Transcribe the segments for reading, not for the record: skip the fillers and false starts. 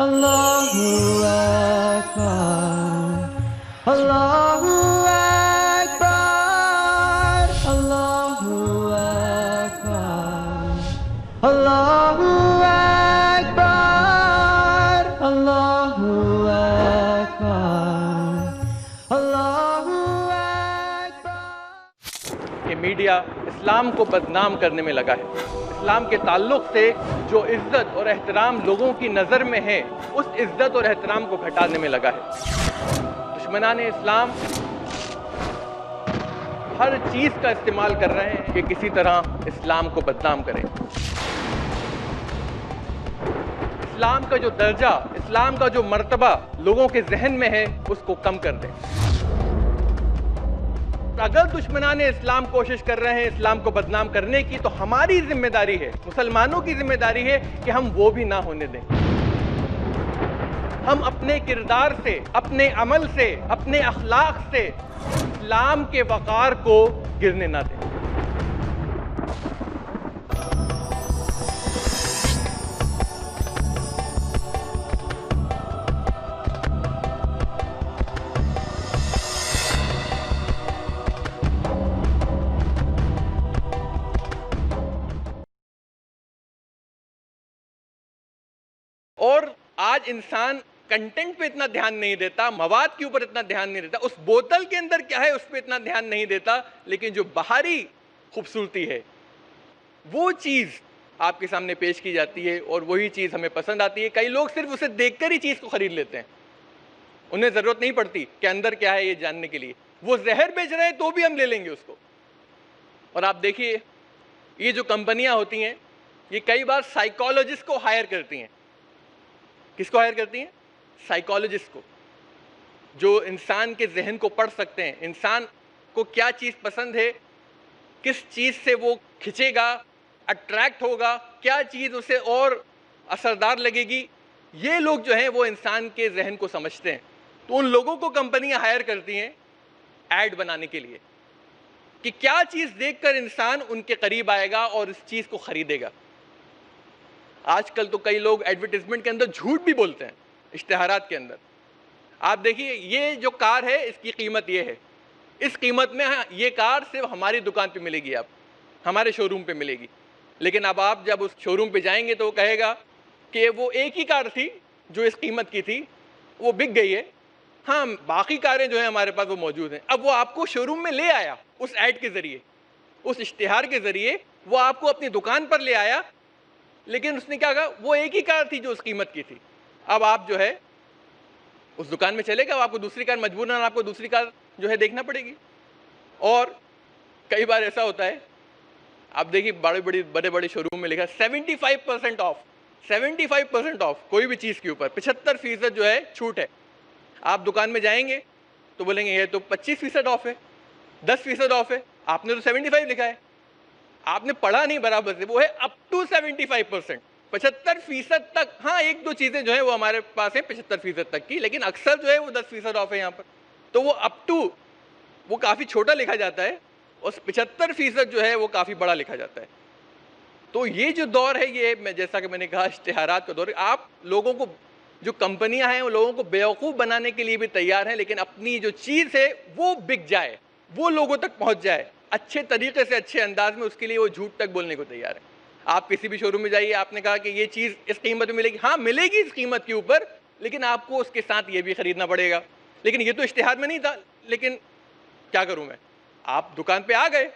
Allahu Akbar, Allahu Akbar, Allahu Akbar, Allahu Akbar, Allahu Akbar, Allahu Akbar. کہ media اسلام کو بدنام کرنے میں لگا ہے. اسلام کے تعلق سے جو عزت اور احترام لوگوں کی نظر میں ہے اس عزت اور احترام کو گھٹانے میں لگا ہے. دشمنان اسلام ہر چیز کا استعمال کر رہے ہیں کہ کسی طرح اسلام کو بدنام کریں. اسلام کا جو درجہ، اسلام کا جو مرتبہ لوگوں کے ذہن میں ہے اس کو کم کر دیں. اگر دشمنان اسلام کوشش کر رہے ہیں اسلام کو بدنام کرنے کی تو ہماری ذمہ داری ہے، مسلمانوں کی ذمہ داری ہے کہ ہم وہ بھی نہ ہونے دیں. ہم اپنے کردار سے، اپنے عمل سے، اپنے اخلاق سے اسلام کے وقار کو گرنے نہ دیں. اور آج انسان کنٹینٹ پہ اتنا دھیان نہیں دیتا، مواد کے اوپر اتنا دھیان نہیں دیتا، اس بوتل کے اندر کیا ہے اس پہ اتنا دھیان نہیں دیتا، لیکن جو باہری خوبصورتی ہے وہ چیز آپ کے سامنے پیش کی جاتی ہے اور وہی چیز ہمیں پسند آتی ہے. کئی لوگ صرف اسے دیکھ کر ہی چیز کو خرید لیتے ہیں، انہیں ضرورت نہیں پڑتی کہ اندر کیا ہے یہ جاننے کے لیے. وہ زہر بیچ رہے ہیں تو بھی ہم لے لیں گے اس کو. اور آپ دیکھیے یہ جو کمپنیاں ہوتی ہیں یہ کئی بار سائیکالوجسٹ کو ہائر کرتی ہیں. کس کو ہائر کرتی ہیں؟ سائیکالوجسٹ کو، جو انسان کے ذہن کو پڑھ سکتے ہیں، انسان کو کیا چیز پسند ہے، کس چیز سے وہ کھنچے گا، اٹریکٹ ہوگا، کیا چیز اسے اور اثردار لگے گی. یہ لوگ جو ہیں وہ انسان کے ذہن کو سمجھتے ہیں. تو ان لوگوں کو کمپنیاں ہائر کرتی ہیں ایڈ بنانے کے لیے کہ کیا چیز دیکھ کر انسان ان کے قریب آئے گا اور اس چیز کو خریدے گا. آج کل تو کئی لوگ ایڈورٹیزمنٹ کے اندر جھوٹ بھی بولتے ہیں اشتہارات کے اندر. آپ دیکھیے یہ جو کار ہے اس کی قیمت یہ ہے، اس قیمت میں یہ کار صرف ہماری دکان پہ ملے گی، آپ ہمارے شو روم پہ ملے گی. لیکن اب آپ جب اس شو روم پہ جائیں گے تو وہ کہے گا کہ وہ ایک ہی کار تھی جو اس قیمت کی تھی، وہ بک گئی ہے، ہاں باقی کاریں جو ہیں ہمارے پاس وہ موجود ہیں. اب وہ آپ کو شو روم میں لے آیا اس ایڈ کے ذریعے، اس اشتہار کے ذریعے وہ آپ کو اپنی دکان پر لے آیا، لیکن اس نے کیا کہا وہ ایک ہی کار تھی جو اس قیمت کی تھی. اب آپ جو ہے اس دکان میں چلے گا، آپ کو دوسری کار مجبوراً آپ کو دوسری کار جو ہے دیکھنا پڑے گی. اور کئی بار ایسا ہوتا ہے، آپ دیکھیے بڑے بڑے شو روم میں لکھا 75% آف، 75% آف کوئی بھی چیز کے اوپر 75% جو ہے چھوٹ ہے. آپ دکان میں جائیں گے تو بولیں گے یہ تو 25% آف ہے، 10% آف ہے، آپ نے تو 75 لکھا ہے. آپ نے پڑھا نہیں برابر سے، وہ ہے اپ ٹو 75%، 75% تک. ہاں ایک دو چیزیں جو ہیں وہ ہمارے پاس ہیں 75% تک کی، لیکن اکثر جو ہے وہ 10% آف ہے یہاں پر. تو وہ اپ ٹو وہ کافی چھوٹا لکھا جاتا ہے، اور 75% جو ہے وہ کافی بڑا لکھا جاتا ہے. تو یہ جو دور ہے یہ جیسا کہ میں نے کہا اشتہارات کا دور ہے. آپ لوگوں کو، جو کمپنیاں ہیں وہ لوگوں کو بیوقوف بنانے کے لیے بھی تیار ہیں، لیکن اپنی جو چیز ہے وہ بک جائے، وہ لوگوں تک پہنچ جائے اچھے طریقے سے، اچھے انداز میں، اس کے لیے وہ جھوٹ تک بولنے کو تیار ہے. آپ کسی بھی شو روم میں جائیے، آپ نے کہا کہ یہ چیز اس قیمت میں ملے گی، ہاں ملے گی اس قیمت کے اوپر، لیکن آپ کو اس کے ساتھ یہ بھی خریدنا پڑے گا. لیکن یہ تو اشتہار میں نہیں تھا، لیکن کیا کروں میں. آپ دکان پہ آ گئے،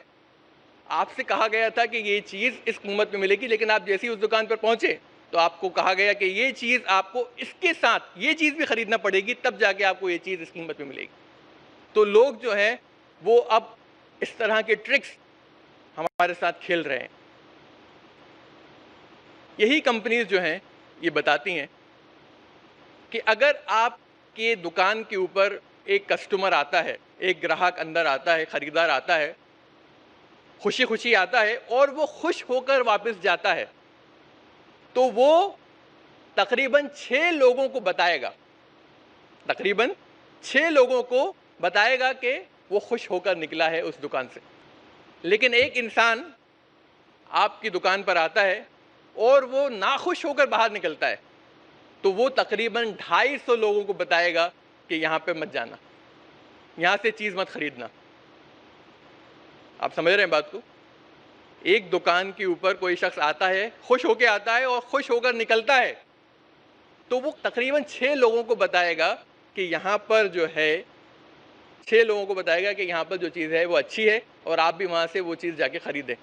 آپ سے کہا گیا تھا کہ یہ چیز اس قیمت میں ملے گی، لیکن آپ جیسے ہی اس دکان پر پہنچے تو آپ کو کہا گیا کہ یہ چیز آپ کو اس کے ساتھ یہ چیز بھی خریدنا پڑے گی، تب جا کے آپ کو یہ چیز اس قیمت میں ملے گی. تو لوگ جو ہیں وہ اب اس طرح کے ٹرکس ہمارے ساتھ کھیل رہے ہیں. یہی کمپنیز جو ہیں یہ بتاتی ہیں کہ اگر آپ کے دکان کے اوپر ایک کسٹمر آتا ہے، ایک گراہک اندر آتا ہے، خریدار آتا ہے، خوشی خوشی آتا ہے اور وہ خوش ہو کر واپس جاتا ہے، تو وہ تقریباً 6 لوگوں کو بتائے گا، تقریباً 6 لوگوں کو بتائے گا کہ وہ خوش ہو کر نکلا ہے اس دکان سے. لیکن ایک انسان آپ کی دکان پر آتا ہے اور وہ ناخوش ہو کر باہر نکلتا ہے، تو وہ تقریباً 250 لوگوں کو بتائے گا کہ یہاں پہ مت جانا، یہاں سے چیز مت خریدنا۔ آپ سمجھ رہے ہیں بات کو؟ ایک دکان کے اوپر کوئی شخص آتا ہے، خوش ہو کے آتا ہے اور خوش ہو کر نکلتا ہے، تو وہ تقریباً 6 لوگوں کو بتائے گا کہ یہاں پر جو ہے 6 لوگوں کو بتائے گا کہ یہاں پر جو چیز ہے وہ اچھی ہے اور آپ بھی وہاں سے وہ چیز جا کے خریدیں۔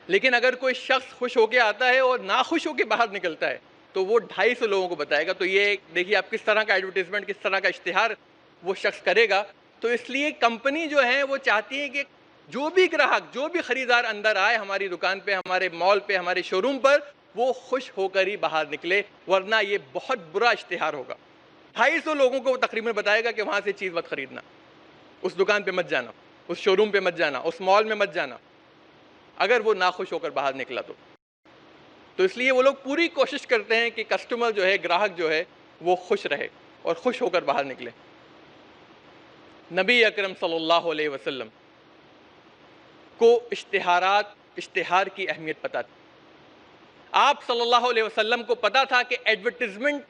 لیکن اگر کوئی شخص خوش ہو کے آتا ہے اور ناخوش ہو کے باہر نکلتا ہے تو وہ 250 لوگوں کو بتائے گا۔ تو یہ دیکھیے آپ کس طرح کا ایڈورٹیزمنٹ، کس طرح کا اشتہار وہ شخص کرے گا۔ تو اس لیے کمپنی جو ہے وہ چاہتی ہے کہ جو بھی گراہک، جو بھی خریدار اندر آئے ہماری دکان پہ، ہمارے مال پہ، ہمارے شو روم پر، وہ خوش ہو کر ہی باہر نکلے، ورنہ یہ بہت برا اشتہار ہوگا۔ 250 لوگوں کو وہ تقریباً بتائے گا کہ وہاں سے چیز مت خریدنا، اس دکان پہ مت جانا، اس شو روم پہ مت جانا، اس مال میں مت جانا، اگر وہ ناخوش ہو کر باہر نکلا تو اس لیے وہ لوگ پوری کوشش کرتے ہیں کہ کسٹمر جو ہے، گراہک جو ہے وہ خوش رہے اور خوش ہو کر باہر نکلے۔ نبی اکرم صلی اللہ علیہ وسلم کو اشتہار کی اہمیت پتہ تھی۔ آپ صلی اللہ علیہ وسلم کو پتا تھا کہ ایڈورٹیزمنٹ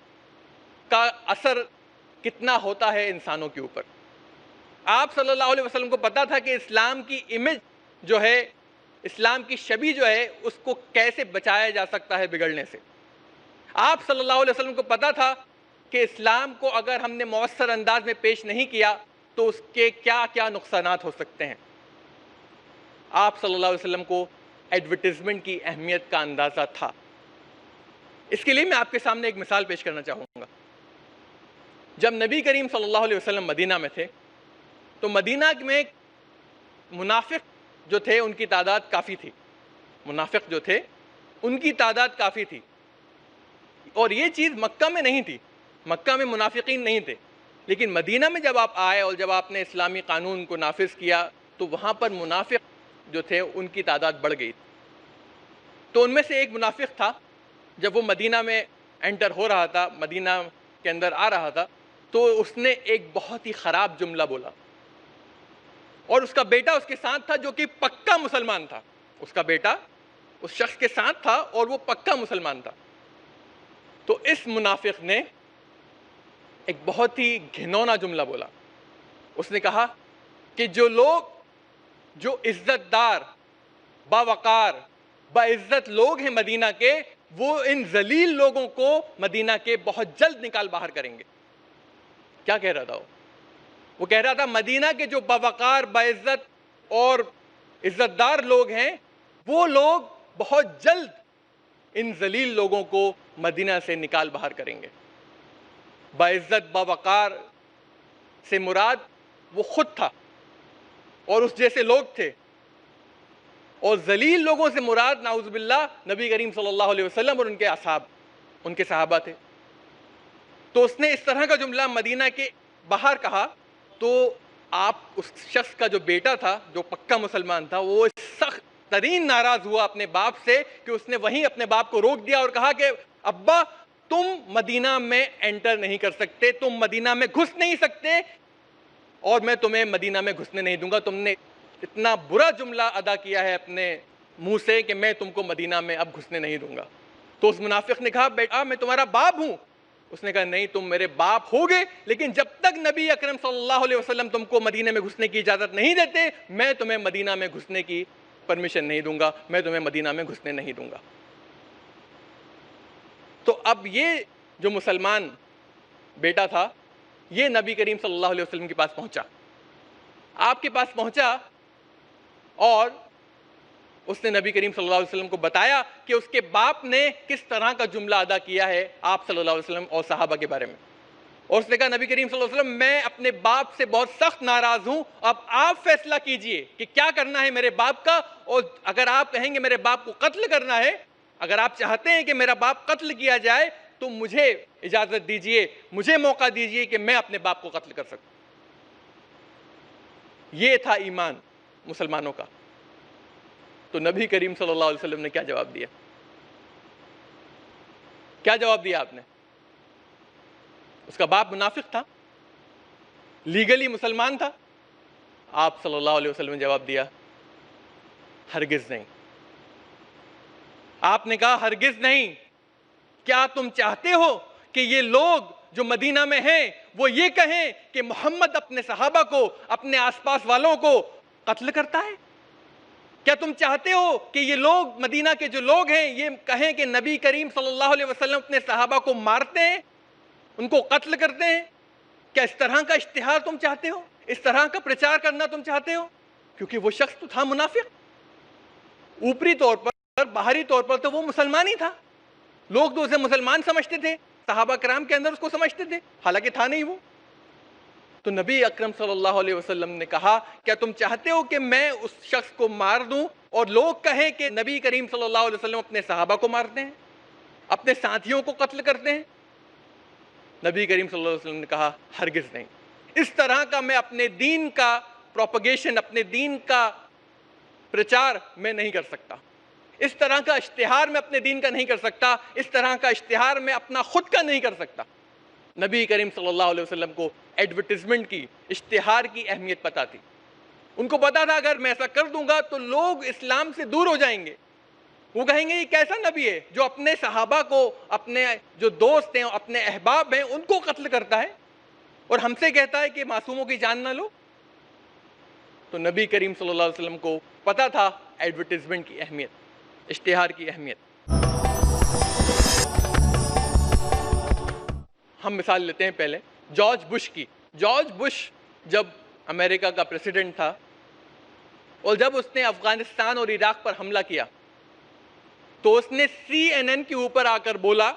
کا اثر کتنا ہوتا ہے انسانوں کے اوپر۔ آپ صلی اللہ علیہ وسلم کو پتا تھا کہ اسلام کی امیج جو ہے، اسلام کی شبیہ جو ہے، اس کو کیسے بچایا جا سکتا ہے بگڑنے سے۔ آپ صلی اللہ علیہ وسلم کو پتا تھا کہ اسلام کو اگر ہم نے مؤثر انداز میں پیش نہیں کیا تو اس کے کیا کیا نقصانات ہو سکتے ہیں۔ آپ صلی اللہ علیہ وسلم کو ایڈورٹیزمنٹ کی اہمیت کا اندازہ تھا۔ اس کے لیے میں آپ کے سامنے ایک مثال پیش کرنا چاہوں گا۔ جب نبی کریم صلی اللہ علیہ وسلم مدینہ میں تھے تو مدینہ میں منافق جو تھے ان کی تعداد کافی تھی، منافق جو تھے ان کی تعداد کافی تھی، اور یہ چیز مکہ میں نہیں تھی، مکہ میں منافقین نہیں تھے، لیکن مدینہ میں جب آپ آئے اور جب آپ نے اسلامی قانون کو نافذ کیا تو وہاں پر منافق جو تھے ان کی تعداد بڑھ گئی۔ تو ان میں سے ایک منافق تھا، جب وہ مدینہ میں انٹر ہو رہا تھا، مدینہ کے اندر آ رہا تھا، تو اس نے ایک بہت ہی خراب جملہ بولا، اور اس کا بیٹا اس کے ساتھ تھا جو کہ پکا مسلمان تھا۔ اس کا بیٹا اس شخص کے ساتھ تھا اور وہ پکا مسلمان تھا۔ تو اس منافق نے ایک بہت ہی گھنونا جملہ بولا۔ اس نے کہا کہ جو لوگ، جو عزت دار، باوقار، باعزت لوگ ہیں مدینہ کے، وہ ان ذلیل لوگوں کو مدینہ کے بہت جلد نکال باہر کریں گے۔ کیا کہہ رہا تھا وہ کہہ رہا تھا مدینہ کے جو باوقار، باعزت اور عزت دار لوگ ہیں، وہ لوگ بہت جلد ان ذلیل لوگوں کو مدینہ سے نکال باہر کریں گے۔ باعزت، باوقار سے مراد وہ خود تھا اور اس جیسے لوگ تھے، اور ذلیل لوگوں سے مراد نعوذ باللہ نبی کریم صلی اللہ علیہ وسلم اور ان کے اصحاب، ان کے صحابہ تھے۔ تو اس نے اس طرح کا جملہ مدینہ کے باہر کہا تو آپ اس شخص کا جو بیٹا تھا، جو پکا مسلمان تھا، وہ سخت ترین ناراض ہوا اپنے باپ سے کہ اس نے وہیں اپنے باپ کو روک دیا اور کہا کہ ابا تم مدینہ میں انٹر نہیں کر سکتے، تم مدینہ میں گھس نہیں سکتے، اور میں تمہیں مدینہ میں گھسنے نہیں دوں گا۔ تم نے اتنا برا جملہ ادا کیا ہے اپنے منہ سے کہ میں تم کو مدینہ میں اب گھسنے نہیں دوں گا۔ تو اس منافق نے کہا بیٹا میں تمہارا باپ ہوں۔ اس نے کہا نہیں، تم میرے باپ ہوگے، لیکن جب تک نبی اکرم صلی اللہ علیہ وسلم تم کو مدینہ میں گھسنے کی اجازت نہیں دیتے، میں تمہیں مدینہ میں گھسنے کی پرمیشن نہیں دوں گا، میں تمہیں مدینہ میں گھسنے نہیں دوں گا۔ تو اب یہ جو مسلمان بیٹا تھا، یہ نبی کریم صلی اللہ علیہ وسلم کے پاس پہنچا، آپ کے پاس پہنچا، اور اس نے نبی کریم صلی اللہ علیہ وسلم کو بتایا کہ اس کے باپ نے کس طرح کا جملہ ادا کیا ہے آپ صلی اللہ علیہ وسلم اور صحابہ کے بارے میں۔ اور اس نے کہا نبی کریم صلی اللہ علیہ وسلم میں اپنے باپ سے بہت سخت ناراض ہوں، اب آپ فیصلہ کیجئے کہ کیا کرنا ہے میرے باپ کا، اور اگر آپ کہیں گے میرے باپ کو قتل کرنا ہے، اگر آپ چاہتے ہیں کہ میرا باپ قتل کیا جائے تو مجھے اجازت دیجئے، مجھے موقع دیجئے کہ میں اپنے باپ کو قتل کر سکوں۔ یہ تھا ایمان مسلمانوں کا۔ تو نبی کریم صلی اللہ علیہ وسلم نے کیا جواب دیا؟ کیا جواب دیا آپ نے؟ اس کا باپ منافق تھا، لیگلی مسلمان تھا، آپ صلی اللہ علیہ وسلم نے جواب دیا ہرگز نہیں۔ آپ نے کہا ہرگز نہیں، کیا تم چاہتے ہو کہ یہ لوگ جو مدینہ میں ہیں وہ یہ کہیں کہ محمد اپنے صحابہ کو، اپنے آس پاس والوں کو قتل کرتا ہے؟ کیا تم چاہتے ہو کہ یہ لوگ، مدینہ کے جو لوگ ہیں، یہ کہیں کہ نبی کریم صلی اللہ علیہ وسلم اپنے صحابہ کو مارتے ہیں، ان کو قتل کرتے ہیں؟ کیا اس طرح کا اشتہار تم چاہتے ہو؟ اس طرح کا پرچار کرنا تم چاہتے ہو؟ کیونکہ وہ شخص تو تھا منافق، اوپری طور پر، باہری طور پر تو وہ مسلمان ہی تھا، لوگ تو اسے مسلمان سمجھتے تھے، صحابہ کرام کے اندر اس کو سمجھتے تھے، حالانکہ تھا نہیں وہ۔ تو نبی اکرم صلی اللہ علیہ وسلم نے کہا کیا تم چاہتے ہو کہ میں اس شخص کو مار دوں اور لوگ کہیں کہ نبی کریم صلی اللہ علیہ وسلم اپنے صحابہ کو مارتے ہیں، اپنے ساتھیوں کو قتل کرتے ہیں؟ نبی کریم صلی اللہ علیہ وسلم نے کہا ہرگز نہیں، اس طرح کا میں اپنے دین کا پروپیگیشن، اپنے دین کا پرچار میں نہیں کر سکتا، اس طرح کا اشتہار میں اپنے دین کا نہیں کر سکتا، اس طرح کا اشتہار میں اپنا خود کا نہیں کر سکتا۔ نبی کریم صلی اللہ علیہ وسلم کو ایڈورٹیزمنٹ کی، اشتہار کی اہمیت پتہ تھی، ان کو پتا تھا اگر میں ایسا کر دوں گا تو لوگ اسلام سے دور ہو جائیں گے، وہ کہیں گے یہ کیسا نبی ہے جو اپنے صحابہ کو، اپنے جو دوست ہیں، اپنے احباب ہیں، ان کو قتل کرتا ہے اور ہم سے کہتا ہے کہ معصوموں کی جان نہ لو۔ تو نبی کریم صلی اللہ علیہ وسلم کو پتا تھا ایڈورٹیزمنٹ کی اہمیت، اشتہار کی اہمیت۔ ہم مثال لیتے ہیں پہلے جارج بش کی۔ جارج بش جب امریکہ کا پریزیڈنٹ تھا اور جب اس نے افغانستان اور عراق پر حملہ کیا تو اس نے CNN کے اوپر آ کر بولا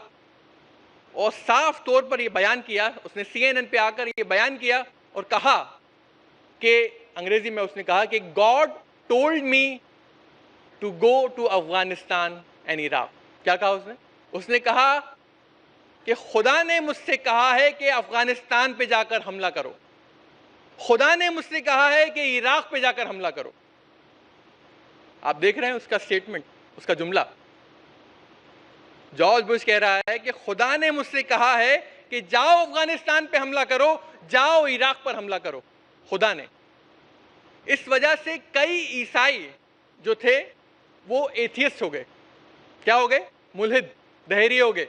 اور صاف طور پر یہ بیان کیا، اس نے CNN پہ آ کر یہ بیان کیا اور کہا کہ انگریزی میں اس نے کہا کہ God told me to go to Afghanistan and Iraq۔ کیا کہا اس نے کہا کہ خدا نے مجھ سے کہا ہے کہ افغانستان پہ جا کر حملہ کرو، خدا نے مجھ سے کہا ہے کہ عراق پہ جا کر حملہ کرو۔ آپ دیکھ رہے ہیں اس کا سٹیٹمنٹ، اس کا جملہ۔ جارج بش کہہ رہا ہے کہ خدا نے مجھ سے کہا ہے کہ جاؤ افغانستان پہ حملہ کرو، جاؤ عراق پر حملہ کرو، خدا نے۔ اس وجہ سے کئی عیسائی جو تھے وہ ایتھیسٹ ہو گئے۔ کیا ہو گئے؟ ملحد، دہری ہو گئے۔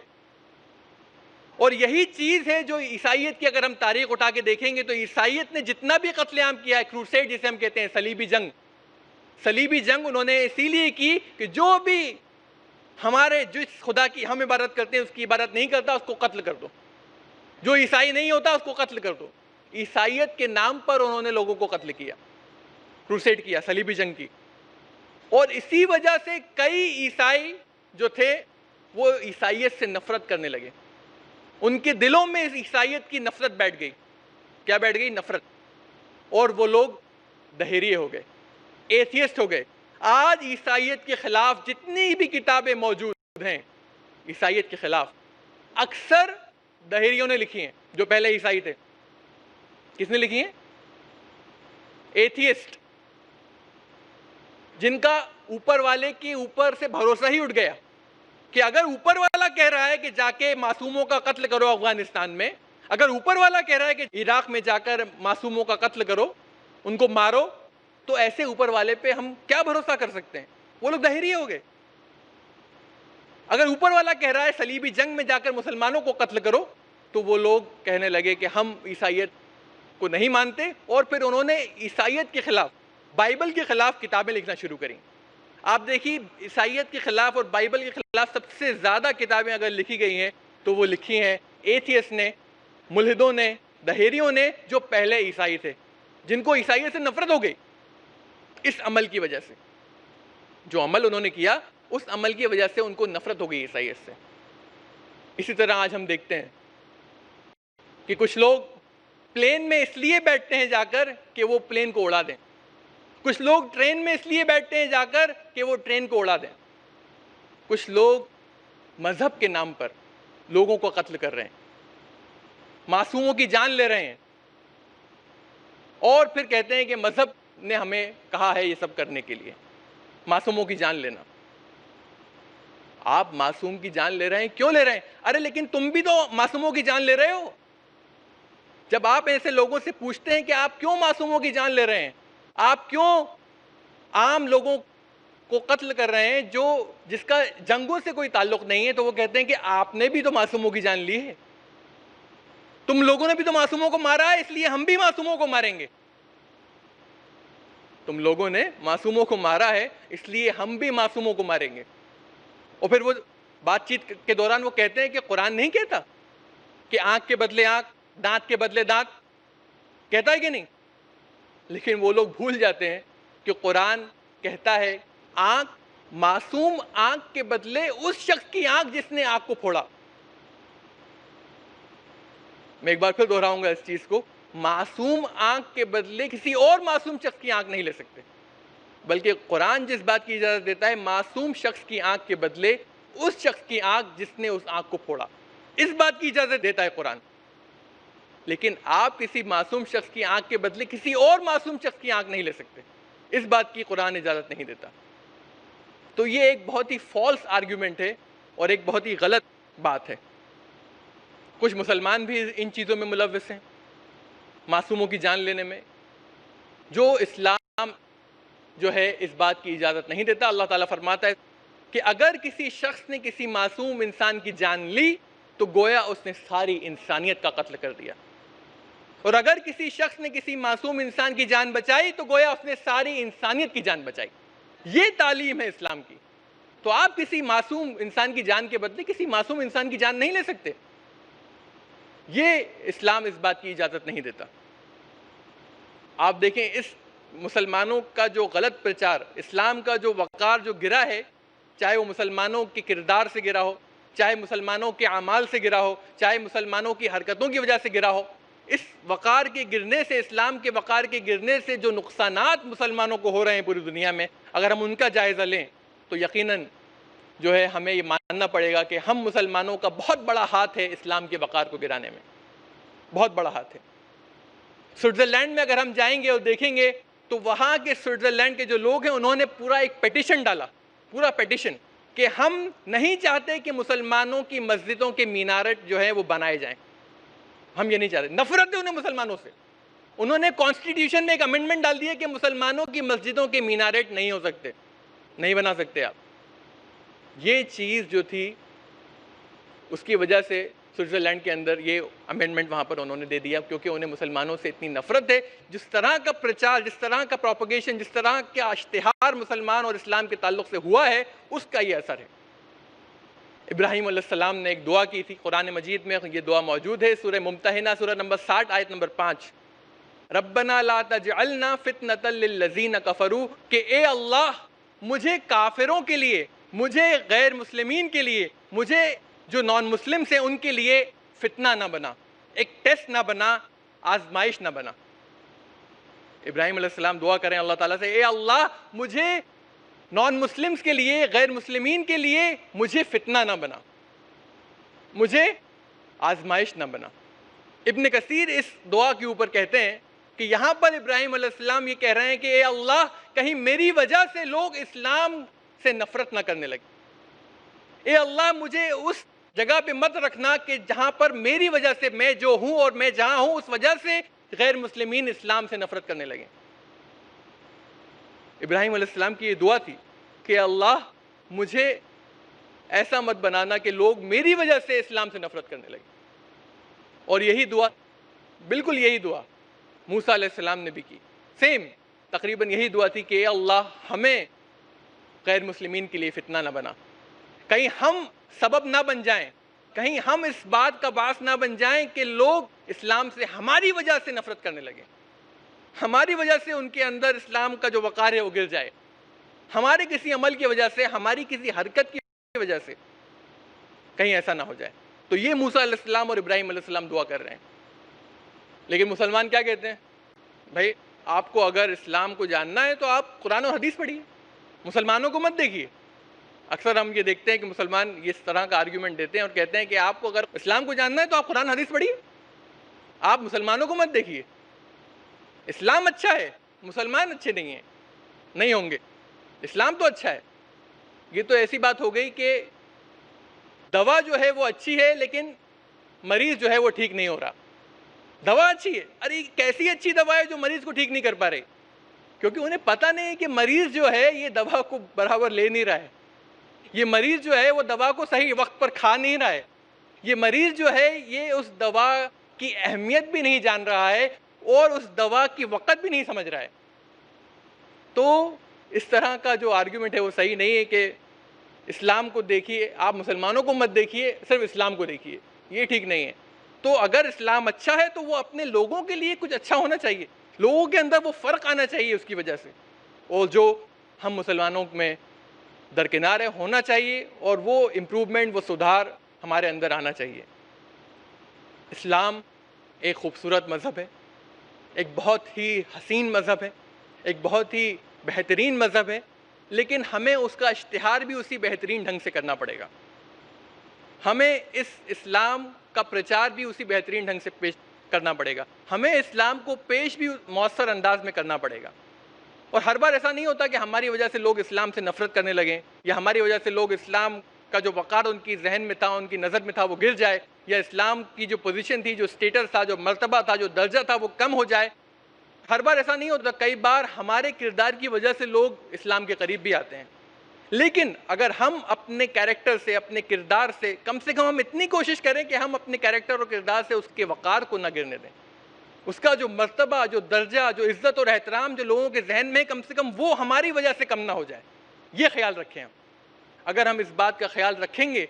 اور یہی چیز ہے جو عیسائیت کی اگر ہم تاریخ اٹھا کے دیکھیں گے تو عیسائیت نے جتنا بھی قتل عام کیا ہے، کروسیڈ جسے ہم کہتے ہیں، صلیبی جنگ، صلیبی جنگ انہوں نے اسی لیے کی کہ جو بھی ہمارے جس خدا کی ہم عبادت کرتے ہیں اس کی عبادت نہیں کرتا اس کو قتل کر دو، جو عیسائی نہیں ہوتا اس کو قتل کر دو۔ عیسائیت کے نام پر انہوں نے لوگوں کو قتل کیا، کروسیڈ کیا، صلیبی جنگ کی۔ اور اسی وجہ سے کئی عیسائی جو تھے وہ عیسائیت سے نفرت کرنے لگے، ان کے دلوں میں اس عیسائیت کی نفرت بیٹھ گئی۔ کیا بیٹھ گئی؟ نفرت۔ اور وہ لوگ دہریے ہو گئے، ایتھیسٹ ہو گئے۔ آج عیسائیت کے خلاف جتنی بھی کتابیں موجود ہیں عیسائیت کے خلاف، اکثر دہریوں نے لکھی ہیں جو پہلے عیسائی تھے۔ کس نے لکھی ہیں؟ ایتھیسٹ، جن کا اوپر والے کے اوپر سے بھروسہ ہی اٹھ گیا کہ اگر اوپر والا کہہ رہا ہے کہ جا کے معصوموں کا قتل کرو افغانستان میں، اگر اوپر والا کہہ رہا ہے کہ عراق میں جا کر معصوموں کا قتل کرو، ان کو مارو، تو ایسے اوپر والے پہ ہم کیا بھروسہ کر سکتے ہیں؟ وہ لوگ دہریے ہو گئے۔ اگر اوپر والا کہہ رہا ہے صلیبی جنگ میں جا کر مسلمانوں کو قتل کرو، تو وہ لوگ کہنے لگے کہ ہم عیسائیت کو نہیں مانتے، اور پھر انہوں نے عیسائیت کے خلاف، بائبل کے خلاف کتابیں لکھنا شروع کریں۔ آپ دیکھیے عیسائیت کے خلاف اور بائبل کے خلاف سب سے زیادہ کتابیں اگر لکھی گئی ہیں تو وہ لکھی ہیں ایتھیسٹ نے، ملحدوں نے، دہریوں نے، جو پہلے عیسائی تھے، جن کو عیسائیت سے نفرت ہو گئی اس عمل کی وجہ سے۔ جو عمل انہوں نے کیا اس عمل کی وجہ سے ان کو نفرت ہو گئی عیسائیت سے۔ اسی طرح آج ہم دیکھتے ہیں کہ کچھ لوگ پلین میں اس لیے بیٹھتے ہیں جا کر کہ وہ پلین کو اڑا دیں، کچھ لوگ ٹرین میں اس لیے بیٹھتے ہیں جا کر کہ وہ ٹرین کو اڑا دیں، کچھ لوگ مذہب کے نام پر لوگوں کو قتل کر رہے ہیں، معصوموں کی جان لے رہے ہیں، اور پھر کہتے ہیں کہ مذہب نے ہمیں کہا ہے یہ سب کرنے کے لیے، معصوموں کی جان لینا۔ آپ معصوم کی جان لے رہے ہیں، کیوں لے رہے ہیں؟ ارے لیکن تم بھی تو معصوموں کی جان لے رہے ہو۔ جب آپ ایسے لوگوں سے پوچھتے ہیں کہ آپ کیوں معصوموں کی جان لے رہے ہیں، آپ کیوں عام لوگوں کو قتل کر رہے ہیں جو جس کا جنگوں سے کوئی تعلق نہیں ہے، تو وہ کہتے ہیں کہ آپ نے بھی تو معصوموں کی جان لی ہے، تم لوگوں نے بھی تو معصوموں کو مارا ہے، اس لیے ہم بھی معصوموں کو ماریں گے۔ تم لوگوں نے معصوموں کو مارا ہے، اس لیے ہم بھی معصوموں کو ماریں گے۔ اور پھر وہ بات چیت کے دوران وہ کہتے ہیں کہ قرآن نہیں کہتا کہ آنکھ کے بدلے آنکھ، دانت کے بدلے دانت، کہتا ہے کہ نہیں؟ لیکن وہ لوگ بھول جاتے ہیں کہ قرآن کہتا ہے آنکھ، معصوم آنکھ کے بدلے اس شخص کی آنکھ جس نے آنکھ کو پھوڑا۔ میں ایک بار پھر دہراؤں گا اس چیز کو، معصوم آنکھ کے بدلے کسی اور معصوم شخص کی آنکھ نہیں لے سکتے، بلکہ قرآن جس بات کی اجازت دیتا ہے معصوم شخص کی آنکھ کے بدلے اس شخص کی آنکھ جس نے اس آنکھ کو پھوڑا، اس بات کی اجازت دیتا ہے قرآن۔ لیکن آپ کسی معصوم شخص کی آنکھ کے بدلے کسی اور معصوم شخص کی آنکھ نہیں لے سکتے، اس بات کی قرآن اجازت نہیں دیتا۔ تو یہ ایک بہت ہی فالس آرگیومنٹ ہے اور ایک بہت ہی غلط بات ہے۔ کچھ مسلمان بھی ان چیزوں میں ملوث ہیں، معصوموں کی جان لینے میں، جو اسلام جو ہے اس بات کی اجازت نہیں دیتا۔ اللہ تعالیٰ فرماتا ہے کہ اگر کسی شخص نے کسی معصوم انسان کی جان لی تو گویا اس نے ساری انسانیت کا قتل کر دیا، اور اگر کسی شخص نے کسی معصوم انسان کی جان بچائی تو گویا اس نے ساری انسانیت کی جان بچائی۔ یہ تعلیم ہے اسلام کی۔ تو آپ کسی معصوم انسان کی جان کے بدلے کسی معصوم انسان کی جان نہیں لے سکتے، یہ اسلام اس بات کی اجازت نہیں دیتا۔ آپ دیکھیں اس مسلمانوں کا جو غلط پرچار، اسلام کا جو وقار جو گرا ہے، چاہے وہ مسلمانوں کے کردار سے گرا ہو، چاہے مسلمانوں کے اعمال سے گرا ہو، چاہے مسلمانوں کی حرکتوں کی وجہ سے گرا ہو، اس وقار کے گرنے سے، اسلام کے وقار کے گرنے سے جو نقصانات مسلمانوں کو ہو رہے ہیں پوری دنیا میں، اگر ہم ان کا جائزہ لیں تو یقیناً جو ہے ہمیں یہ ماننا پڑے گا کہ ہم مسلمانوں کا بہت بڑا ہاتھ ہے اسلام کے وقار کو گرانے میں، بہت بڑا ہاتھ ہے۔ سوئٹزرلینڈ میں اگر ہم جائیں گے اور دیکھیں گے تو وہاں کے سوئٹزرلینڈ کے جو لوگ ہیں انہوں نے پورا ایک پیٹیشن ڈالا، پورا پیٹیشن، کہ ہم نہیں چاہتے کہ مسلمانوں کی مسجدوں کے مینارٹ جو ہے وہ بنائے جائیں، ہم یہ نہیں چاہتے، نفرت ہے انہیں مسلمانوں سے۔ انہوں نے کانسٹیٹیوشن میں ایک امینڈمنٹ ڈال دیا کہ مسلمانوں کی مسجدوں کے مینارٹ نہیں ہو سکتے، نہیں بنا سکتے آپ۔ یہ چیز جو تھی اس کی وجہ سے سوئٹزرلینڈ کے اندر یہ امینڈمنٹ وہاں پر انہوں نے دے دیا، کیونکہ انہیں مسلمانوں سے اتنی نفرت ہے۔ جس طرح کا پرچار، جس طرح کا پروپیگیشن، جس طرح کا اشتہار مسلمان اور اسلام کے تعلق سے ہوا ہے، اس کا یہ اثر ہے۔ ابراہیم علیہ السلام نے ایک دعا کی تھی، قرآن مجید میں یہ دعا موجود ہے، سورہ ممتحنہ سورہ نمبر 60 آیت نمبر 5، ربنا لا تجعلنا فتنة للذین کفروا، کہ اے اللہ مجھے کافروں کے لیے، مجھے غیر مسلمین کے لیے، مجھے جو نان مسلم سے ان کے لیے فتنہ نہ بنا، ایک ٹیسٹ نہ بنا، آزمائش نہ بنا۔ ابراہیم علیہ السلام دعا کریں اللہ تعالیٰ سے، اے اللہ مجھے نان مسلمز کے لیے، غیر مسلمین کے لیے مجھے فتنہ نہ بنا، مجھے آزمائش نہ بنا۔ ابن کثیر اس دعا کے اوپر کہتے ہیں کہ یہاں پر ابراہیم علیہ السلام یہ کہہ رہے ہیں کہ اے اللہ کہیں میری وجہ سے لوگ اسلام سے نفرت نہ کرنے لگے، اے اللہ مجھے اس جگہ پہ مت رکھنا کہ جہاں پر میری وجہ سے، میں جو ہوں اور میں جہاں ہوں اس وجہ سے غیر مسلمین اسلام سے نفرت کرنے لگے۔ ابراہیم علیہ السلام کی یہ دعا تھی کہ اللہ مجھے ایسا مت بنانا کہ لوگ میری وجہ سے اسلام سے نفرت کرنے لگے۔ اور یہی دعا، بالکل یہی دعا موسیٰ علیہ السلام نے بھی کی، سیم تقریباً یہی دعا تھی کہ اے اللہ ہمیں غیر مسلمین کے لیے فتنہ نہ بنا، کہیں ہم سبب نہ بن جائیں، کہیں ہم اس بات کا باعث نہ بن جائیں کہ لوگ اسلام سے ہماری وجہ سے نفرت کرنے لگیں، ہماری وجہ سے ان کے اندر اسلام کا جو وقار ہے وہ گر جائے، ہمارے کسی عمل کی وجہ سے، ہماری کسی حرکت کی وجہ سے کہیں ایسا نہ ہو جائے۔ تو یہ موسیٰ علیہ السلام اور ابراہیم علیہ السلام دعا کر رہے ہیں۔ لیکن مسلمان کیا کہتے ہیں؟ بھائی آپ کو اگر اسلام کو جاننا ہے تو آپ قرآن اور حدیث پڑھیے، مسلمانوں کو مت دیکھیے۔ اکثر ہم یہ دیکھتے ہیں کہ مسلمان اس طرح کا آرگیومنٹ دیتے ہیں اور کہتے ہیں کہ آپ کو اگر اسلام کو جاننا ہے تو آپ قرآن حدیث پڑھیے، آپ مسلمانوں کو مت دیکھیے۔ اسلام اچھا ہے، مسلمان اچھے نہیں ہیں، نہیں ہوں گے، اسلام تو اچھا ہے۔ یہ تو ایسی بات ہو گئی کہ دوا جو ہے وہ اچھی ہے لیکن مریض جو ہے وہ ٹھیک نہیں ہو رہا۔ دوا اچھی ہے، ارے کیسی اچھی دوا ہے جو مریض کو ٹھیک نہیں کر پا رہی؟ کیونکہ انہیں پتہ نہیں کہ مریض جو ہے یہ دوا کو برابر لے نہیں رہا ہے، یہ مریض جو ہے وہ دوا کو صحیح وقت پر کھا نہیں رہا ہے، یہ مریض جو ہے یہ اس دوا کی اہمیت بھی نہیں جان رہا ہے اور اس دوا کی وقت بھی نہیں سمجھ رہا ہے۔ تو اس طرح کا جو آرگیومنٹ ہے وہ صحیح نہیں ہے کہ اسلام کو دیکھیے، آپ مسلمانوں کو مت دیکھیے، صرف اسلام کو دیکھیے، یہ ٹھیک نہیں ہے۔ تو اگر اسلام اچھا ہے تو وہ اپنے لوگوں کے لیے کچھ اچھا ہونا چاہیے، لوگوں کے اندر وہ فرق آنا چاہیے اس کی وجہ سے، اور جو ہم مسلمانوں میں درکنار ہے ہونا چاہیے، اور وہ امپروومنٹ، وہ سدھار ہمارے اندر آنا چاہیے۔ اسلام ایک خوبصورت مذہب ہے، ایک بہت ہی حسین مذہب ہے، ایک بہت ہی بہترین مذہب ہے، لیکن ہمیں اس کا اشتہار بھی اسی بہترین ڈھنگ سے کرنا پڑے گا، ہمیں اس اسلام کا پرچار بھی اسی بہترین ڈھنگ سے پیش کرنا پڑے گا، ہمیں اسلام کو پیش بھی مؤثر انداز میں کرنا پڑے گا۔ اور ہر بار ایسا نہیں ہوتا کہ ہماری وجہ سے لوگ اسلام سے نفرت کرنے لگیں، یا ہماری وجہ سے لوگ اسلام کا جو وقار ان کی ذہن میں تھا، ان کی نظر میں تھا، وہ گر جائے، یا اسلام کی جو پوزیشن تھی، جو سٹیٹس تھا، جو مرتبہ تھا، جو درجہ تھا، وہ کم ہو جائے۔ ہر بار ایسا نہیں ہوتا، کئی بار ہمارے کردار کی وجہ سے لوگ اسلام کے قریب بھی آتے ہیں، لیکن اگر ہم اپنے کیریکٹر سے، اپنے کردار سے کم ہم اتنی کوشش کریں کہ ہم اپنے کیریکٹر اور کردار سے اس کے وقار کو نہ گرنے دیں، اس کا جو مرتبہ، جو درجہ، جو عزت اور احترام جو لوگوں کے ذہن میں کم سے کم وہ ہماری وجہ سے کم نہ ہو جائے، یہ خیال رکھیں ہم۔ اگر ہم اس بات کا خیال رکھیں گے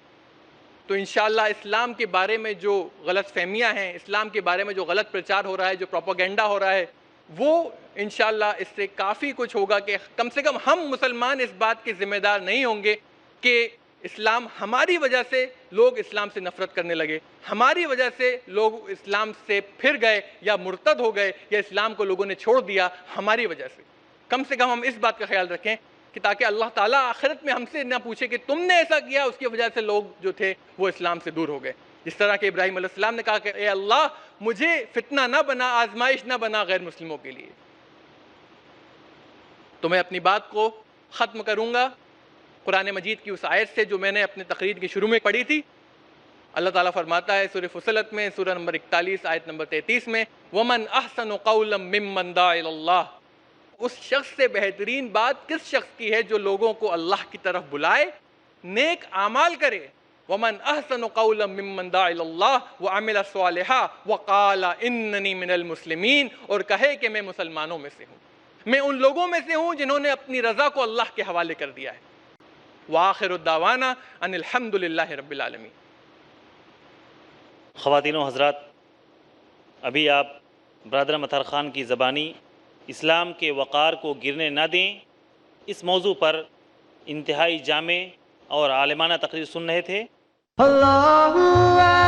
تو انشاءاللہ اسلام کے بارے میں جو غلط فہمیاں ہیں، اسلام کے بارے میں جو غلط پرچار ہو رہا ہے، جو پروپیگنڈا ہو رہا ہے، وہ انشاءاللہ اس سے کافی کچھ ہوگا کہ کم سے کم ہم مسلمان اس بات کے ذمہ دار نہیں ہوں گے کہ اسلام ہماری وجہ سے لوگ اسلام سے نفرت کرنے لگے، ہماری وجہ سے لوگ اسلام سے پھر گئے یا مرتد ہو گئے، یا اسلام کو لوگوں نے چھوڑ دیا ہماری وجہ سے کم ہم اس بات کا خیال رکھیں کہ تاکہ اللہ تعالیٰ آخرت میں ہم سے نہ پوچھے کہ تم نے ایسا کیا، اس کی وجہ سے لوگ جو تھے وہ اسلام سے دور ہو گئے۔ جس طرح کہ ابراہیم علیہ السلام نے کہا کہ اے اللہ مجھے فتنہ نہ بنا، آزمائش نہ بنا غیر مسلموں کے لیے۔ تو میں اپنی بات کو ختم کروں گا قرآن مجید کی اس آیت سے جو میں نے اپنے تقریر کی شروع میں پڑھی تھی۔ اللہ تعالیٰ فرماتا ہے سورہ فصلت میں، سورہ نمبر 41 آیت نمبر 33 میں، وَمَنْ أَحْسَنُ قَوْلًا مِّمَّنْ دَعَا إِلَى اللَّهِ، اس شخص سے بہترین بات کس شخص کی ہے جو لوگوں کو اللہ کی طرف بلائے، نیک اعمال کرے۔ وَمَنْ أَحْسَنُ قَوْلًا مِّمَّنْ دَعَا إِلَى اللَّهِ وَعَمِلَ صَالِحًا وَقَالَ إِنَّنِي مِنَ الْمُسْلِمِينَ، اور کہے کہ میں مسلمانوں میں سے ہوں، میں ان لوگوں میں سے ہوں جنہوں نے اپنی رضا کو اللہ کے حوالے کر دیا ہے۔ وآخر الدعوانا ان الحمد للہ رب العالمین۔ خواتین و حضرات، ابھی آپ برادر مطہر خان کی زبانی اسلام کے وقار کو گرنے نہ دیں اس موضوع پر انتہائی جامع اور عالمانہ تقریر سن رہے تھے۔ اللہ